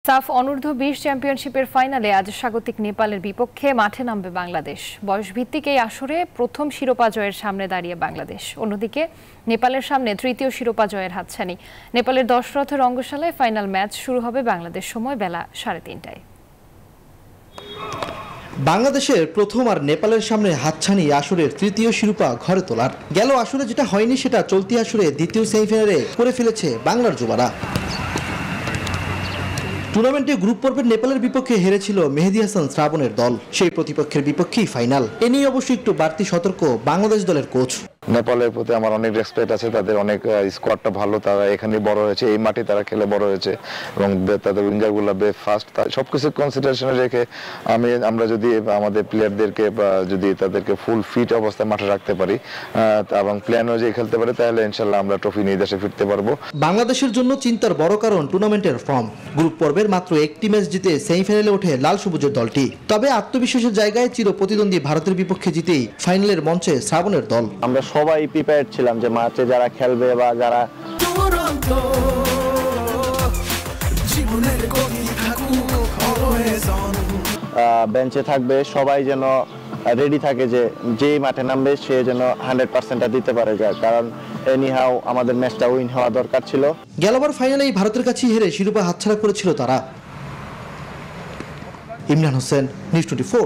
সাফ অনূর্ধ্ব-20 চ্যাম্পিয়নশিপের ফাইনালে আজ স্বাগতিক নেপালের বিপক্ষে মাঠে নামবে বাংলাদেশ। বয়সভিত্তিক এই আসরে প্রথম শিরোপা জয়ের সামনে দাঁড়িয়ে বাংলাদেশ। অন্যদিকে নেপালের সামনে তৃতীয় শিরোপা জয়ের হাতছানি। নেপালের দশরথ রঙ্গশালায় ফাইনাল ম্যাচ শুরু হবে বাংলাদেশ সময় বেলা 3:30টায়। বাংলাদেশের প্রথম আর নেপালের সামনে হাতছানি আসরের তৃতীয় শিরোপা ঘরে তোলার। গেল আসরে যেটা হয়নি সেটা চলতি আসরে দ্বিতীয় সেমিফাইনালে করে ফেলেছে বাংলার যুবারা। টুর্নামেন্টে গ্রুপ পর্বের নেপালের বিপক্ষে হেরেছিল মেহেদী হাসান শ্রাবণের দল। সেই প্রতিপক্ষের বিপক্ষেই ফাইনাল। এ নিয়ে অবশ্যই একটু বাড়তি সতর্ক বাংলাদেশ দলের কোচ। নেপালের প্রতি আমার অনেক রেসপেক্ট আছে, তাদের অনেক স্কোয়াডটা ভালো, তারা এখানে বড় হয়েছে, এই মাঠে তারা খেলে বড় হয়েছে এবং তাদের উইঙ্গারগুলো ফাস্ট, সবকিছু কনসিডারেশনে রেখে আমরা যদি আমাদের প্লেয়ারদেরকে যদি তাদেরকে ফুল ফিট অবস্থায় মাঠে রাখতে পারি এবং প্ল্যান অনুযায়ী খেলতে পারি, তাহলে ইনশাল্লাহ আমরা ট্রফি নিয়ে দেশে ফিরতে পারবো। বাংলাদেশের জন্য চিন্তার বড় কারণ টুর্নামেন্টের ফর্ম। গ্রুপ পর্বের মাত্র একটি ম্যাচ জিতে সেমিফাইনালে ওঠে লাল সবুজের দলটি। তবে আত্মবিশ্বাসের জায়গায় চির প্রতিদ্বন্দ্বী ভারতের বিপক্ষে জিতেই ফাইনালের মঞ্চে শ্রাবণের দল। আমরা সবাই প্রিপেয়ার্ড ছিলাম যে মাঠে যারা খেলবে বা যারা বেঞ্চে থাকবে সবাই যেন রেডি থাকে যে যেই মাঠে নামবে সে যেন 100%টা দিতে পারে, কারণ এনিহাও আমাদের ম্যাচটা উইন হওয়া দরকার ছিল। গেলবার ফাইনালেই ভারতের কাছে হেরে শিরোপা হাতছাড়া করেছিল তারা। ইমরান হোসেন, নিউজ 24।